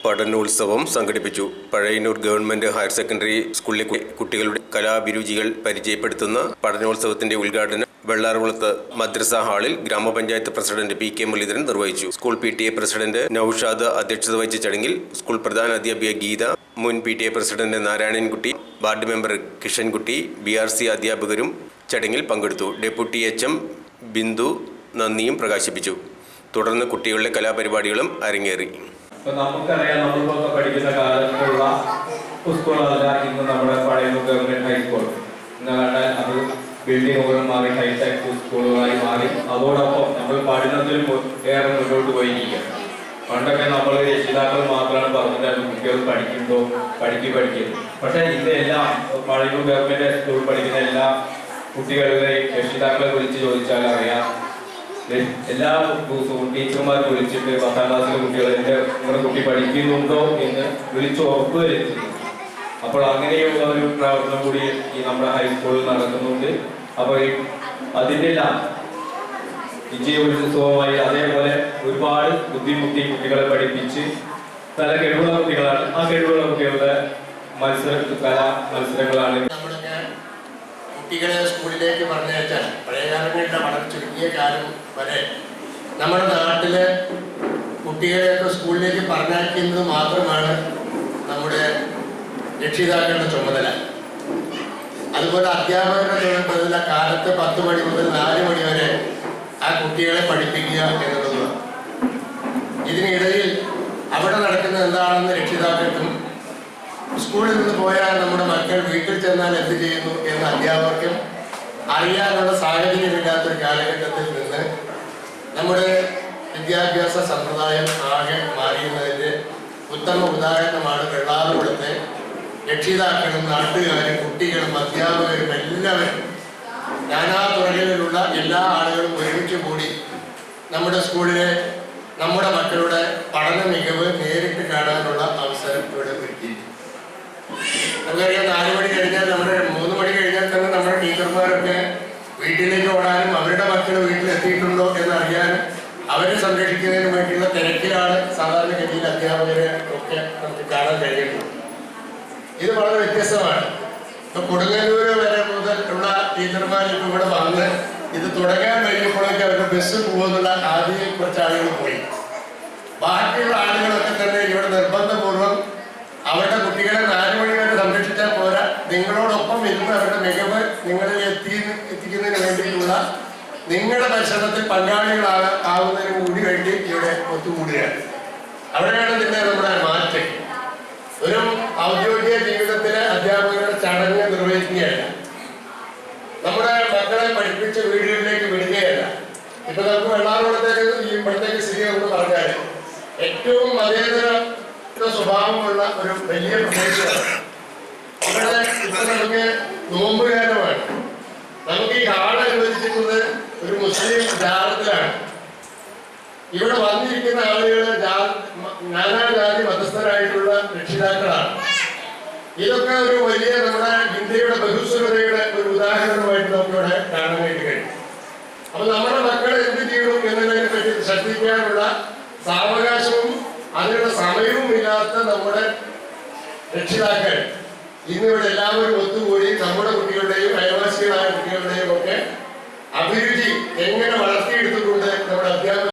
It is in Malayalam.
പഠനോത്സവം സംഘടിപ്പിച്ചു. പഴയന്നൂർ ഗവൺമെന്റ് ഹയർ സെക്കൻഡറി സ്കൂളിലെ കുട്ടികളുടെ കലാഭിരുചികൾ പരിചയപ്പെടുത്തുന്ന പഠനോത്സവത്തിന്റെ ഉദ്ഘാടനം വെള്ളാർകുളത്ത് മദ്രസ ഹാളിൽ ഗ്രാമപഞ്ചായത്ത് പ്രസിഡന്റ് പി കെ മുരളീധരൻ നിർവഹിച്ചു. സ്കൂൾ PTA പ്രസിഡന്റ് നൌഷാദ് അധ്യക്ഷത വഹിച്ച ചടങ്ങിൽ സ്കൂൾ പ്രധാന അധ്യാപിക ഗീത, മുൻ PTA president Narayanankutty, ward member Kishankutty, BRC അധ്യാപകരും ചടങ്ങിൽ പങ്കെടുത്തു. ഡെപ്യൂട്ടി HM ബിന്ദു നന്ദിയും പ്രകാശിപ്പിച്ചു. തുടർന്ന് കുട്ടികളുടെ കലാപരിപാടികളും അരങ്ങേറി. നമുക്കറിയാം, നമ്മളിപ്പോൾ പഠിക്കുന്ന കാലത്തുള്ള സ്കൂളല്ല ഇന്ന് നമ്മുടെ പഴയന്നൂർ ഗവൺമെന്റ് ഹൈസ്കൂൾ എന്ന് പറഞ്ഞാൽ അത് ബിൽഡിങ്ങുകളും മാറി ഹൈടെക് സ്കൂളുകളായി മാറി. അതോടൊപ്പം നമ്മൾ പഠനത്തിലും ഏറെ മുന്നോട്ട് പോയിരിക്കുക. പണ്ടൊക്കെ നമ്മൾ രക്ഷിതാക്കൾ മാത്രമാണ് പറഞ്ഞിട്ടായിരുന്നു കുട്ടികൾ പഠിക്കുന്നുണ്ടോ പഠിക്കുന്നു. പക്ഷേ ഇതെല്ലാം പഴയന്നൂർ ഗവൺമെന്റ് സ്കൂൾ പഠിക്കുന്ന എല്ലാ കുട്ടികളുടെയും രക്ഷിതാക്കളെ വിളിച്ച് ചോദിച്ചാൽ അറിയാം, എല്ലാ ടീച്ചർമാർ വിളിച്ചിട്ട് 10ാം ക്ലാസ്സിലെ കുട്ടികളെ നിങ്ങളുടെ കുട്ടി പഠിക്കുന്നുണ്ടോ എന്ന് വിളിച്ച് ഉറപ്പുവരുത്തുന്നു. അപ്പോൾ അങ്ങനെയുള്ള ഒരു പ്രവർത്തനം കൂടി ഈ നമ്മുടെ ഹൈസ്കൂളിൽ നടക്കുന്നുണ്ട്. അപ്പോൾ അതിൻ്റെ എല്ലാം വിജയോത്സവമായി അതേപോലെ ഒരുപാട് ബുദ്ധിമുട്ടി കുട്ടികളെ പഠിപ്പിച്ച് നല്ല കഴിവുള്ള കുട്ടികളാണ്. ആ കഴിവുള്ള കുട്ടികളുടെ കലാ മത്സരങ്ങളാണ്. കുട്ടികളെ സ്കൂളിലേക്ക് പറഞ്ഞയച്ചാൽ പഴയ കാലങ്ങളിലെ വളരെ ചുരുങ്ങിയ കാലം വരെ നമ്മുടെ നാട്ടിലെ കുട്ടികളെയൊക്കെ സ്കൂളിലേക്ക് പറഞ്ഞയക്കുന്നത് മാത്രമാണ് നമ്മുടെ രക്ഷിതാക്കളുടെ ചുമതല. അതുപോലെ അധ്യാപകരുടെ ചുമതല കാലത്ത് 10 മണി മുതൽ 4 മണി വരെ ആ കുട്ടികളെ പഠിപ്പിക്കുക എന്നുള്ളതാണ്. ഇതിനിടയിൽ അവിടെ നടക്കുന്നത് എന്താണെന്ന് രക്ഷിതാക്കൾക്കും സ്കൂളിൽ നിന്ന് പോയാൽ നമ്മുടെ മക്കൾ വീട്ടിൽ ചെന്നാൽ എന്ത് ചെയ്യുന്നു എന്ന് അധ്യാപകർക്കും അറിയാനുള്ള സാഹചര്യമില്ലാത്തൊരു കാലഘട്ടത്തിൽ നിന്ന് നമ്മുടെ വിദ്യാഭ്യാസ സമ്പ്രദായം ആകെ മാറിയുന്നതിൻ്റെ ഉത്തമ ഉദാഹരണമാണ് വെള്ളാർകുളത്തെ രക്ഷിതാക്കളും നാട്ടുകാരും കുട്ടികളും അധ്യാപകരും എല്ലാവരും നാനാ തുറകളിലുള്ള എല്ലാ ആളുകളും ഒരുമിച്ച് കൂടി നമ്മുടെ സ്കൂളിലെ നമ്മുടെ മക്കളുടെ പഠന മികവ് നേരിട്ട് കാണാനുള്ള അവസരം ഇവിടെ ഒരുക്കി. നമുക്കറിയാം, 4 മണി കഴിഞ്ഞാൽ നമ്മുടെ 3 മണി കഴിഞ്ഞാൽ തന്നെ നമ്മുടെ ടീച്ചർമാരൊക്കെ വീട്ടിലേക്ക് ഓടാനും അവരുടെ മക്കൾ വീട്ടിലെത്തിയിട്ടുണ്ടോ എന്നറിയാനും അവരെ സംരക്ഷിക്കുന്നതിന് വേണ്ടിയുള്ള തിരക്കിലാണ് സാധാരണഗതിയിൽ അധ്യാപകരെ ഒക്കെ നമുക്ക് കാണാൻ കഴിയുന്നത്. ഇത് വളരെ വ്യത്യസ്തമാണ്. ഇപ്പൊ കൊടുങ്ങല്ലൂര് വരെ മുതലുള്ള ടീച്ചർമാർ ഇപ്പൊ ഇവിടെ വന്ന് ഇത് തുടങ്ങാൻ കഴിയുമ്പോഴേക്ക് അവരുടെ ബസ് പോകുന്നുള്ള ആദ്യം കുറച്ച് ആളുകൾ പോയി. ബാക്കിയുള്ള ആളുകളൊക്കെ തന്നെ ഇവിടെ നിർബന്ധപൂർവ്വം അവരുടെ കുട്ടികളെ 4 മണി വരെ സംരക്ഷിച്ചാൽ പോരാ, നിങ്ങളോടൊപ്പം ഇരുന്ന് അവരുടെ മികവ് നിങ്ങളിൽ എത്തിക്കുന്നതിന് വേണ്ടിയിട്ടുള്ള നിങ്ങളുടെ പരിശ്രമത്തിൽ പങ്കാളികളാവുന്നതിന് കൂടി വേണ്ടി ഇവിടെ ഒത്തുകൂടുകയാണ്. അവിടെയാണ് ഇതിന്റെ നമ്മുടെ മാറ്റം. ഒരു ഔദ്യോഗിക ജീവിതത്തിലെ അധ്യാപകരുടെ ചടങ്ങ് നിർവഹിക്കുകയല്ല, നമ്മുടെ മക്കളെ പഠിപ്പിച്ച് വീടുകളിലേക്ക് വിടുകയല്ല. ഇപ്പൊ നമുക്ക് വെള്ളാർകുളത്തേക്ക് ഇപ്പോഴത്തേക്ക് സ്ഥിതി എന്ന് പറഞ്ഞാൽ ഏറ്റവും മതേതര സ്വഭാവമുള്ള ഒരു വലിയ പ്രദേശമാണ്. ഇവിടെ ഇപ്പൊ നമുക്ക് നോമ്പുകാലമാണ്. നമുക്ക് ഈ ഹാൾ അനുവദിച്ചിട്ടുള്ളത് ഒരു മുസ്ലിം ജാതത്തിലാണ്. ഇവിടെ വന്നിരിക്കുന്ന ആളുകൾ നാനാജാതി മതസ്ഥരായിട്ടുള്ള രക്ഷിതാക്കളാണ്. ഇതൊക്കെ ഒരു വലിയ നമ്മുടെ ഇന്ത്യയുടെ ബഹുസ്വരതയുടെ ഒരു ഉദാഹരണമായിട്ട് നമുക്കിവിടെ കാണാനായിട്ട് കഴിയും. അപ്പൊ നമ്മുടെ മക്കൾ എന്ത് ചെയ്യണം എന്നതിനെ പറ്റി ശ്രദ്ധിക്കാനുള്ള സാവകാശവും അതിനുള്ള സമയവും ഇല്ലാത്ത നമ്മുടെ രക്ഷിതാക്കൾ ഇന്നിവിടെ എല്ലാവരും ഒത്തുകൂടി നമ്മുടെ കുട്ടികളുടെയും അയൽവാസികളായ കുട്ടികളുടെയും ഒക്കെ അഭിരുചി എങ്ങനെ വളർത്തിയെടുത്തിട്ടുണ്ട് നമ്മുടെ അധ്യാപകർ